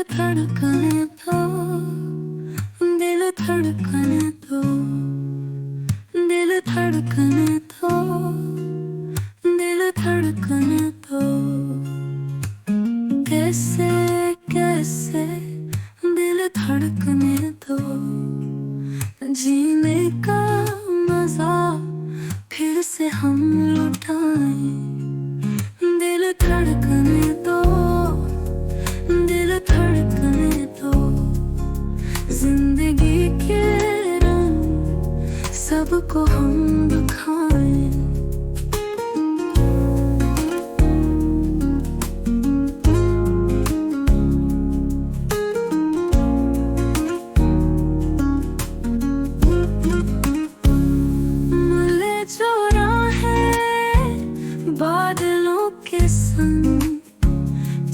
धड़कने दो, दिल धड़कने दो, दिल धड़कने दो, दिल धड़कने दो। कैसे कैसे दिल धड़कने दो, जीने का मजा फिर से हम लुटाएं। दिल धड़कने दो, दिल धड़कने दो, जिंदगी के रंग सबको हम दिखाएं। मिले जो राहें बादलों के संग,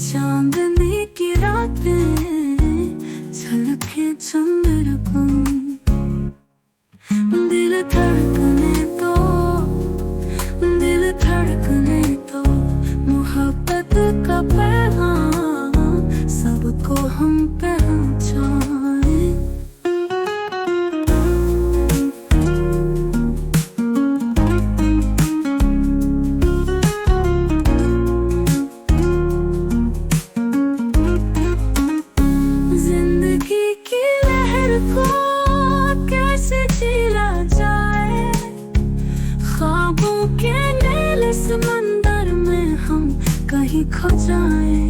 चांदनी की रातें झलके चंद्र को। दिल धड़कने दो, दिल धड़कने दो, मोहब्बत का पैगाम सबको हम पहुंचाएं। कैसे जीला जाए, ख्वाबों के नीले समंदर में हम कहीं खो जाए।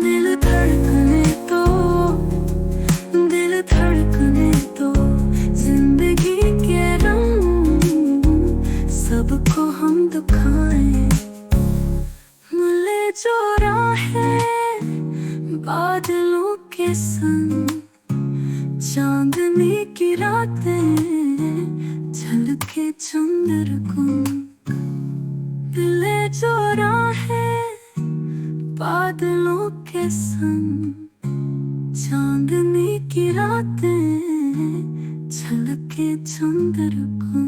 दिल धड़कने दो, दिल धड़कने दो, जिंदगी के रंग सबको हम दिखाएं। मिले जो राहें बादलों के संग, चांदनी की रातें झलके चंद्र को। मिले जो राहें बादलों के संग, चांदनी की रातें झलके चंद्र को।